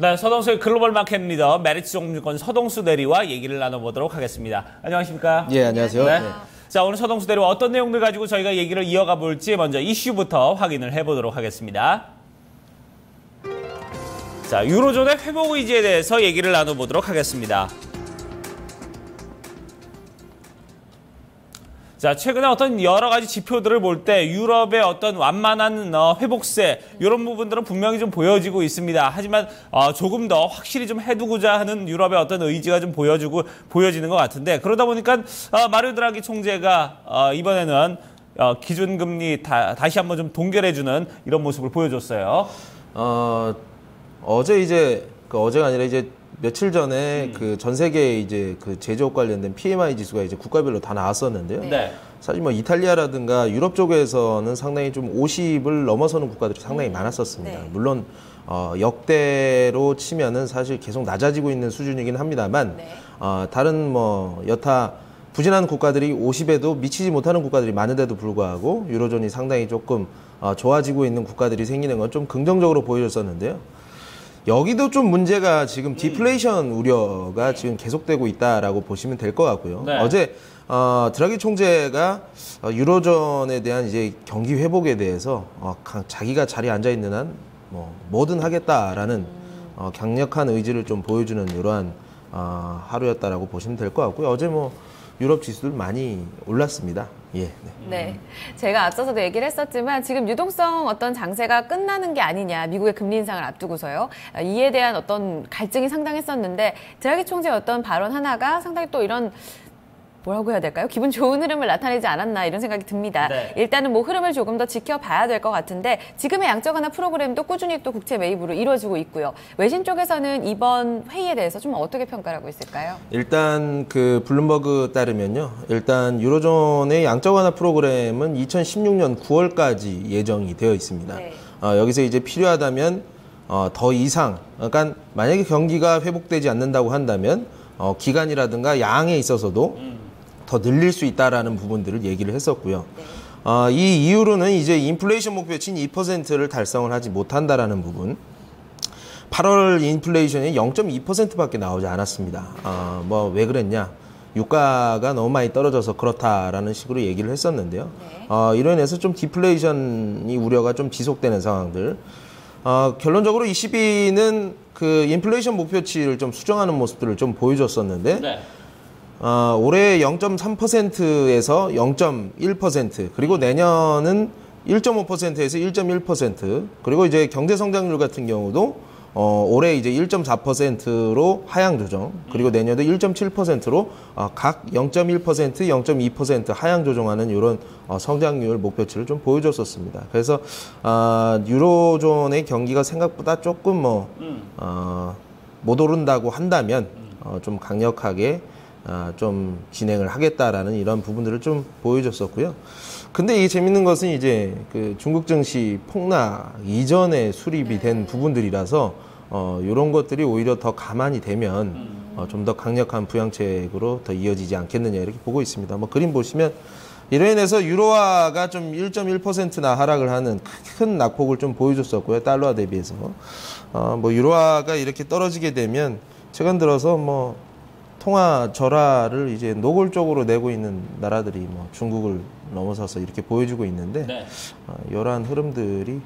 네, 서동수의 글로벌 마켓 리더 메리츠 종무증권 서동수 대리와 얘기를 나눠보도록 하겠습니다. 안녕하십니까? 예, 안녕하세요. 네. 네. 자, 오늘 서동수 대리와 어떤 내용들 가지고 저희가 얘기를 이어가 볼지 먼저 이슈부터 확인을 해보도록 하겠습니다. 자, 유로존의 회복 의지에 대해서 얘기를 나눠보도록 하겠습니다. 자, 최근에 어떤 여러 가지 지표들을 볼 때 유럽의 어떤 완만한 회복세 이런 부분들은 분명히 좀 보여지고 있습니다. 하지만 조금 더 확실히 좀 해두고자 하는 유럽의 어떤 의지가 좀 보여지는 것 같은데 그러다 보니까 마리오 드라기 총재가 이번에는 기준금리 다시 한번 좀 동결해주는 이런 모습을 보여줬어요. 어제가 아니라 이제 며칠 전에 그 전 세계 이제 그 제조업 관련된 PMI 지수가 이제 국가별로 다 나왔었는데요. 네. 사실 뭐 이탈리아라든가 유럽 쪽에서는 상당히 좀 50을 넘어서는 국가들이 상당히 많았었습니다. 네. 물론 역대로 치면은 사실 계속 낮아지고 있는 수준이긴 합니다만 네. 다른 뭐 여타 부진한 국가들이 50에도 미치지 못하는 국가들이 많은데도 불구하고 유로존이 상당히 조금 좋아지고 있는 국가들이 생기는 건 좀 긍정적으로 보여졌었는데요. 여기도 좀 문제가 지금 디플레이션 우려가 지금 계속되고 있다라고 보시면 될 것 같고요. 네. 어제 드라기 총재가 유로존에 대한 이제 경기 회복에 대해서 자기가 자리에 앉아 있는 한 뭐든 하겠다라는 강력한 의지를 좀 보여주는 이러한 하루였다라고 보시면 될 것 같고요. 어제 뭐 유럽 지수들 많이 올랐습니다. 예. 네. 네. 제가 앞서서도 얘기를 했었지만 지금 유동성 어떤 장세가 끝나는 게 아니냐. 미국의 금리 인상을 앞두고서요. 이에 대한 어떤 갈증이 상당했었는데 드라기 총재의 어떤 발언 하나가 상당히 또 이런 뭐라고 해야 될까요? 기분 좋은 흐름을 나타내지 않았나 이런 생각이 듭니다. 네. 일단은 뭐 흐름을 조금 더 지켜봐야 될 것 같은데 지금의 양적 완화 프로그램도 꾸준히 또 국채 매입으로 이루어지고 있고요. 외신 쪽에서는 이번 회의에 대해서 좀 어떻게 평가를 하고 있을까요? 일단 그 블룸버그 따르면요. 일단 유로존의 양적 완화 프로그램은 2016년 9월까지 예정이 되어 있습니다. 네. 여기서 이제 필요하다면 더 이상, 그러니까 만약에 경기가 회복되지 않는다고 한다면 기간이라든가 양에 있어서도 더 늘릴 수 있다라는 부분들을 얘기를 했었고요. 네. 이 이후로는 이제 인플레이션 목표치인 2%를 달성을 하지 못한다라는 부분. 8월 인플레이션이 0.2%밖에 나오지 않았습니다. 뭐 왜 그랬냐? 유가가 너무 많이 떨어져서 그렇다라는 식으로 얘기를 했었는데요. 네. 이로 인해서 좀 디플레이션이 우려가 좀 지속되는 상황들. 결론적으로 ECB는 그 인플레이션 목표치를 좀 수정하는 모습들을 좀 보여줬었는데, 네. 올해 0.3%에서 0.1%, 그리고 내년은 1.5%에서 1.1%, 그리고 이제 경제 성장률 같은 경우도 올해 이제 1.4%로 하향 조정, 그리고 내년도 1.7%로 각 0.1%, 0.2% 하향 조정하는 이런 성장률 목표치를 좀 보여줬었습니다. 그래서 유로존의 경기가 생각보다 조금 못 오른다고 한다면 좀 강력하게 좀 진행을 하겠다라는 이런 부분들을 좀 보여줬었고요. 근데 이게 재밌는 것은 이제 그 중국 증시 폭락 이전에 수립이 된 부분들이라서 이런 것들이 오히려 더 가만히 되면 좀 더 강력한 부양책으로 더 이어지지 않겠느냐 이렇게 보고 있습니다. 뭐 그림 보시면 이로 인해서 유로화가 좀 1.1%나 하락을 하는 큰 낙폭을 좀 보여줬었고요. 달러화 대비해서 뭐 유로화가 이렇게 떨어지게 되면 최근 들어서 뭐 통화 절하를 이제 노골적으로 내고 있는 나라들이 뭐 중국을 넘어서서 이렇게 보여주고 있는데, 네. 이러한 흐름들이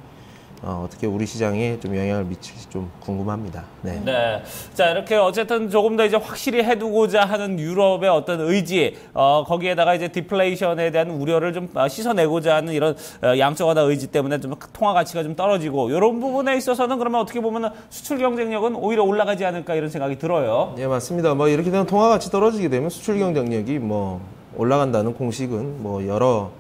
어떻게 우리 시장에 좀 영향을 미칠지 좀 궁금합니다. 네. 네. 자, 이렇게 어쨌든 조금 더 이제 확실히 해두고자 하는 유럽의 어떤 의지, 거기에다가 이제 디플레이션에 대한 우려를 좀 씻어내고자 하는 이런 양적 완화 의지 때문에 좀 통화 가치가 좀 떨어지고, 이런 부분에 있어서는 그러면 어떻게 보면 수출 경쟁력은 오히려 올라가지 않을까 이런 생각이 들어요. 네, 맞습니다. 뭐 이렇게 되면 통화 가치 떨어지게 되면 수출 경쟁력이 뭐 올라간다는 공식은 뭐 여러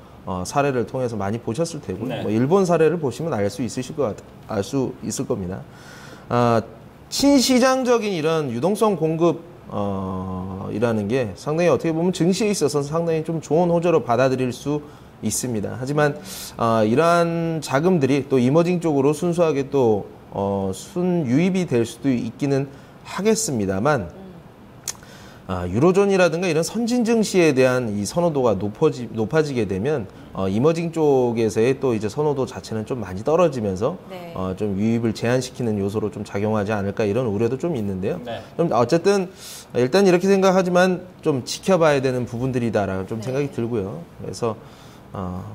사례를 통해서 많이 보셨을 테고요. 네. 뭐 일본 사례를 보시면 알 수 있을 겁니다. 친시장적인 이런 유동성 공급 이라는 게 상당히 어떻게 보면 증시에 있어서는 상당히 좀 좋은 호재로 받아들일 수 있습니다. 하지만 이러한 자금들이 또 이머징 쪽으로 순수하게 또 순유입이 될 수도 있기는 하겠습니다만 유로존이라든가 이런 선진 증시에 대한 이 선호도가 높아지게 되면 이머징 쪽에서의 또 이제 선호도 자체는 좀 많이 떨어지면서 네. 좀 유입을 제한시키는 요소로 좀 작용하지 않을까 이런 우려도 좀 있는데요. 네. 좀 어쨌든 일단 이렇게 생각하지만 좀 지켜봐야 되는 부분들이다라는 좀 생각이 들고요. 그래서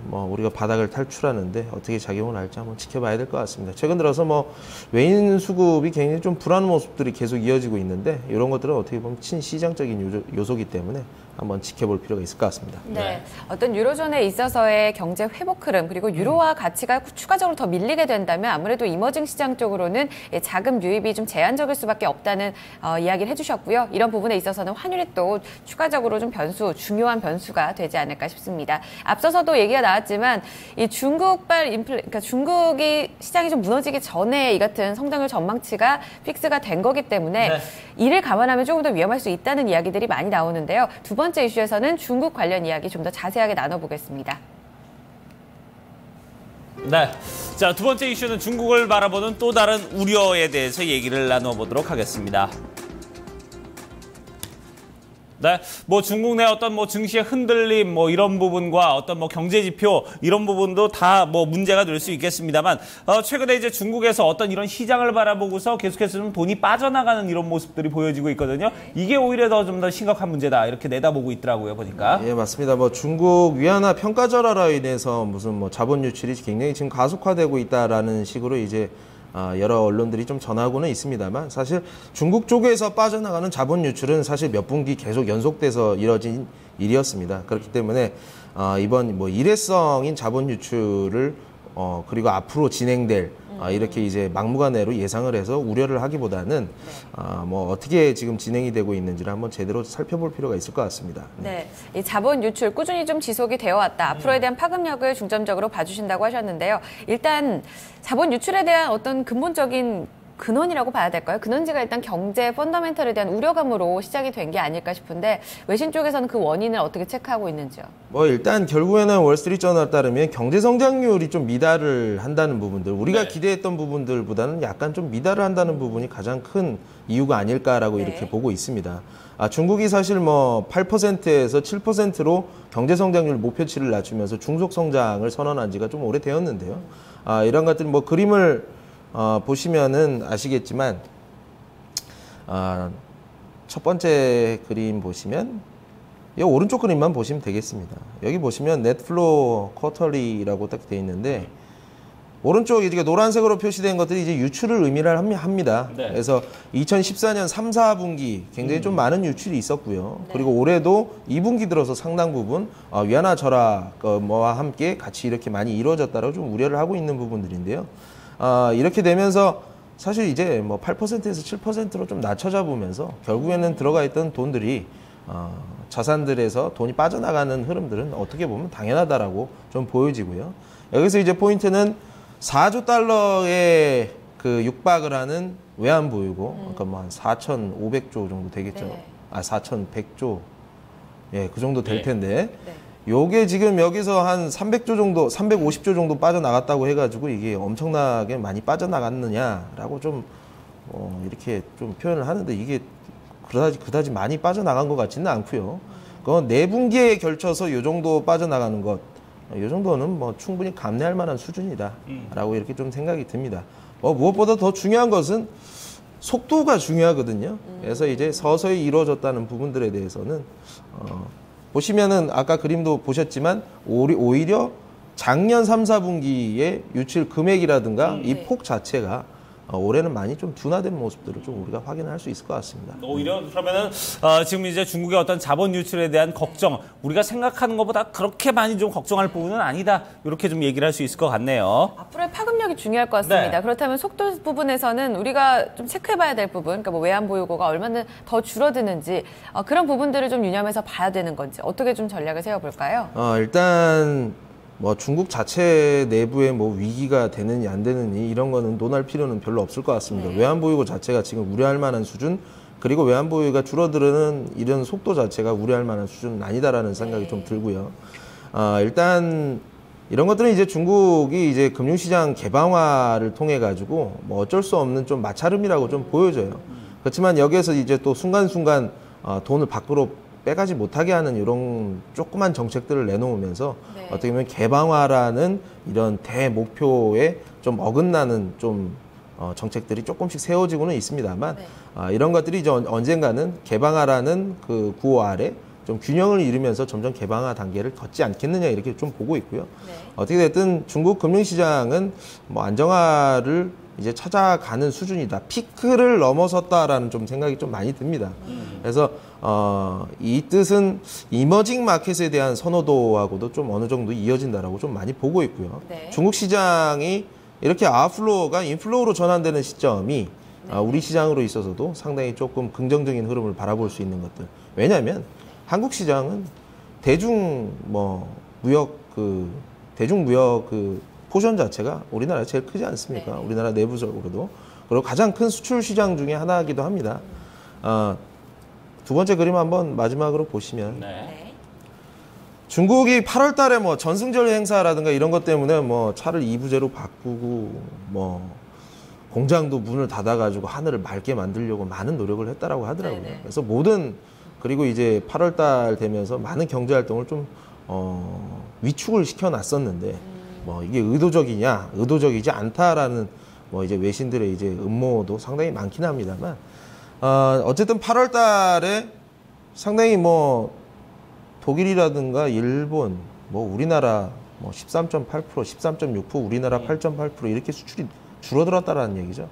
뭐 우리가 바닥을 탈출하는데 어떻게 작용을 할지 한번 지켜봐야 될 것 같습니다. 최근 들어서 뭐 외인 수급이 굉장히 좀 불안한 모습들이 계속 이어지고 있는데 이런 것들은 어떻게 보면 친시장적인 요소이기 때문에 한번 지켜볼 필요가 있을 것 같습니다. 네. 어떤 유로존에 있어서의 경제 회복 흐름 그리고 유로화 가치가 추가적으로 더 밀리게 된다면 아무래도 이머징 시장 쪽으로는 자금 유입이 좀 제한적일 수밖에 없다는 이야기를 해주셨고요. 이런 부분에 있어서는 환율이 또 추가적으로 좀 중요한 변수가 되지 않을까 싶습니다. 앞서서도 얘기가 나왔지만 이 그러니까 중국이 시장이 좀 무너지기 전에 이 같은 성장률 전망치가 픽스가 된 거기 때문에 네. 이를 감안하면 조금 더 위험할 수 있다는 이야기들이 많이 나오는데요. 두 번째 이슈에서는 중국 관련 이야기 좀 더 자세하게 나눠보겠습니다. 네. 자, 두 번째 이슈는 중국을 바라보는 또 다른 우려에 대해서 얘기를 나눠보도록 하겠습니다. 네, 뭐 중국 내 어떤 뭐 증시의 흔들림 뭐 이런 부분과 어떤 뭐 경제 지표 이런 부분도 다 뭐 문제가 될 수 있겠습니다만 최근에 이제 중국에서 어떤 이런 시장을 바라보고서 계속해서 좀 돈이 빠져나가는 이런 모습들이 보여지고 있거든요. 이게 오히려 좀 더 심각한 문제다 이렇게 내다보고 있더라고요 보니까. 예, 맞습니다. 뭐 중국 위안화 평가절하로 인해서 무슨 뭐 자본 유출이 굉장히 지금 가속화되고 있다라는 식으로 이제 여러 언론들이 좀 전하고는 있습니다만 사실 중국 쪽에서 빠져나가는 자본 유출은 사실 몇 분기 계속 연속돼서 이뤄진 일이었습니다. 그렇기 때문에 이번 뭐 일회성인 자본 유출을 그리고 앞으로 진행될 이렇게 이제 막무가내로 예상을 해서 우려를 하기보다는 뭐 어떻게 지금 진행이 되고 있는지를 한번 제대로 살펴볼 필요가 있을 것 같습니다. 네, 이 자본 유출 꾸준히 좀 지속이 되어 왔다. 앞으로에 대한 파급력을 중점적으로 봐주신다고 하셨는데요. 일단 자본 유출에 대한 어떤 근본적인 근원이라고 봐야 될까요? 근원지가 일단 경제 펀더멘털에 대한 우려감으로 시작이 된 게 아닐까 싶은데 외신 쪽에서는 그 원인을 어떻게 체크하고 있는지요? 뭐 일단 결국에는 월스트리트저널 따르면 경제 성장률이 좀 미달을 한다는 부분들, 우리가 네. 기대했던 부분들보다는 약간 좀 미달을 한다는 부분이 가장 큰 이유가 아닐까라고 네. 이렇게 보고 있습니다. 중국이 사실 뭐 8%에서 7%로 경제 성장률 목표치를 낮추면서 중속 성장을 선언한 지가 좀 오래되었는데요. 이런 것들 뭐 그림을 보시면은 아시겠지만 첫 번째 그림 보시면 이 오른쪽 그림만 보시면 되겠습니다. 여기 보시면 넷플로 쿼터리라고 딱 돼 있는데 오른쪽 이제 노란색으로 표시된 것들이 이제 유출을 의미를 합니다. 네. 그래서 2014년 3, 4분기 굉장히 좀 많은 유출이 있었고요. 그리고 올해도 2분기 들어서 상당 부분 위안화 절하와 함께 같이 이렇게 많이 이루어졌다고 좀 우려를 하고 있는 부분들인데요. 이렇게 되면서 사실 이제 뭐 8%에서 7%로 좀 낮춰져 보면서 결국에는 들어가 있던 돈들이 자산들에서 돈이 빠져나가는 흐름들은 어떻게 보면 당연하다라고 좀 보여지고요. 여기서 이제 포인트는 4조 달러의 그 육박을 하는 외환 보유고, 그러니까 뭐 한 4,500조 정도 되겠죠. 네. 4,100조. 예, 그 정도 될 네. 텐데. 네. 요게 지금 여기서 한 300조 정도, 350조 정도 빠져나갔다고 해가지고 이게 엄청나게 많이 빠져나갔느냐라고 좀, 이렇게 좀 표현을 하는데 이게 그다지 많이 빠져나간 것 같지는 않고요. 그건 4분기에 걸쳐서 요 정도 빠져나가는 것, 요 정도는 뭐 충분히 감내할 만한 수준이다라고 이렇게 좀 생각이 듭니다. 무엇보다 더 중요한 것은 속도가 중요하거든요. 그래서 이제 서서히 이루어졌다는 부분들에 대해서는, 보시면은 아까 그림도 보셨지만 오히려 작년 3, 4분기의 유출 금액이라든가 이 폭 자체가 올해는 많이 좀 둔화된 모습들을 좀 우리가 확인할 수 있을 것 같습니다. 오히려 그러면은 지금 이제 중국의 어떤 자본 유출에 대한 걱정, 우리가 생각하는 것보다 그렇게 많이 좀 걱정할 부분은 아니다. 이렇게 좀 얘기를 할 수 있을 것 같네요. 앞으로의 파급력이 중요할 것 같습니다. 네. 그렇다면 속도 부분에서는 우리가 좀 체크해봐야 될 부분, 그러니까 뭐 외환 보유고가 얼마나 더 줄어드는지 그런 부분들을 좀 유념해서 봐야 되는 건지 어떻게 좀 전략을 세워볼까요? 일단 뭐 중국 자체 내부에 뭐 위기가 되느니 안 되느니 이런 거는 논할 필요는 별로 없을 것 같습니다. 외환 보유고 자체가 지금 우려할 만한 수준, 그리고 외환 보유가 줄어드는 이런 속도 자체가 우려할 만한 수준은 아니다라는 생각이 좀 들고요. 일단 이런 것들은 이제 중국이 이제 금융시장 개방화를 통해 가지고 뭐 어쩔 수 없는 좀 마찰음이라고 좀 보여져요. 그렇지만 여기에서 이제 또 순간순간 돈을 밖으로 빼가지 못하게 하는 이런 조그만 정책들을 내놓으면서 네. 어떻게 보면 개방화라는 이런 대목표에 좀 어긋나는 좀 정책들이 조금씩 세워지고는 있습니다만 네. 이런 것들이 이제 언젠가는 개방화라는 그 구호 아래 좀 균형을 이루면서 점점 개방화 단계를 걷지 않겠느냐 이렇게 좀 보고 있고요. 네. 어떻게 됐든 중국 금융시장은 뭐 안정화를 이제 찾아가는 수준이다. 피크를 넘어섰다라는 좀 생각이 좀 많이 듭니다. 그래서 이 뜻은 이머징 마켓에 대한 선호도하고도 좀 어느 정도 이어진다라고 좀 많이 보고 있고요. 네. 중국 시장이 이렇게 아웃플로우가 인플로우로 전환되는 시점이 우리 시장으로 있어서도 상당히 조금 긍정적인 흐름을 바라볼 수 있는 것들. 왜냐하면 한국 시장은 대중무역 포션 자체가 우리나라 제일 크지 않습니까? 네. 우리나라 내부적으로도. 그리고 가장 큰 수출 시장 중에 하나이기도 합니다. 두 번째 그림 한번 마지막으로 보시면 네. 네. 중국이 8월 달에 뭐 전승절 행사라든가 이런 것 때문에 뭐 차를 2부제로 바꾸고 뭐 공장도 문을 닫아가지고 하늘을 맑게 만들려고 많은 노력을 했다라고 하더라고요. 네네. 그래서 그리고 이제 8월 달 되면서 많은 경제 활동을 좀 위축을 시켜놨었는데 뭐 이게 의도적이지 않다라는 뭐 이제 외신들의 이제 음모도 상당히 많긴 합니다만 어쨌든 8월 달에 상당히 뭐 독일이라든가 일본, 뭐 우리나라 뭐 13.8%, 13.6%, 우리나라 8.8% 이렇게 수출이 줄어들었다라는 얘기죠.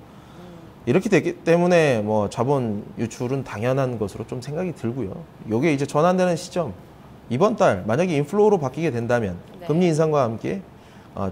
이렇게 되기 때문에 뭐 자본 유출은 당연한 것으로 좀 생각이 들고요. 요게 이제 전환되는 시점, 이번 달 만약에 인플로우로 바뀌게 된다면 네. 금리 인상과 함께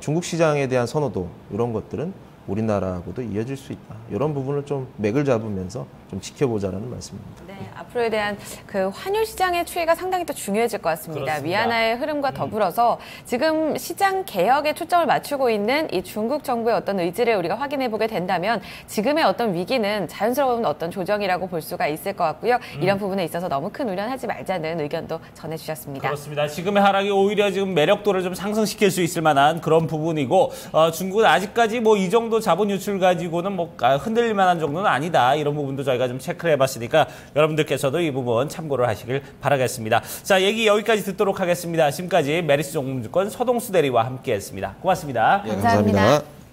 중국 시장에 대한 선호도 이런 것들은 우리나라하고도 이어질 수 있다. 이런 부분을 좀 맥을 잡으면서 좀 지켜보자라는 말씀입니다. 네, 앞으로에 대한 그 환율 시장의 추이가 상당히 더 중요해질 것 같습니다. 그렇습니다. 위안화의 흐름과 더불어서 지금 시장 개혁에 초점을 맞추고 있는 이 중국 정부의 어떤 의지를 우리가 확인해 보게 된다면 지금의 어떤 위기는 자연스러운 어떤 조정이라고 볼 수가 있을 것 같고요. 이런 부분에 있어서 너무 큰 우려하지 말자는 의견도 전해주셨습니다. 그렇습니다. 지금의 하락이 오히려 지금 매력도를 좀 상승시킬 수 있을 만한 그런 부분이고 중국은 아직까지 뭐 이 정도 자본 유출 가지고는 뭐 흔들릴 만한 정도는 아니다. 이런 부분도 저희가 좀 체크를 해봤으니까 여러분들께서도 이 부분 참고를 하시길 바라겠습니다. 자, 얘기 여기까지 듣도록 하겠습니다. 지금까지 메리츠 종금증권 서동수 대리와 함께했습니다. 고맙습니다. 예, 감사합니다. 감사합니다.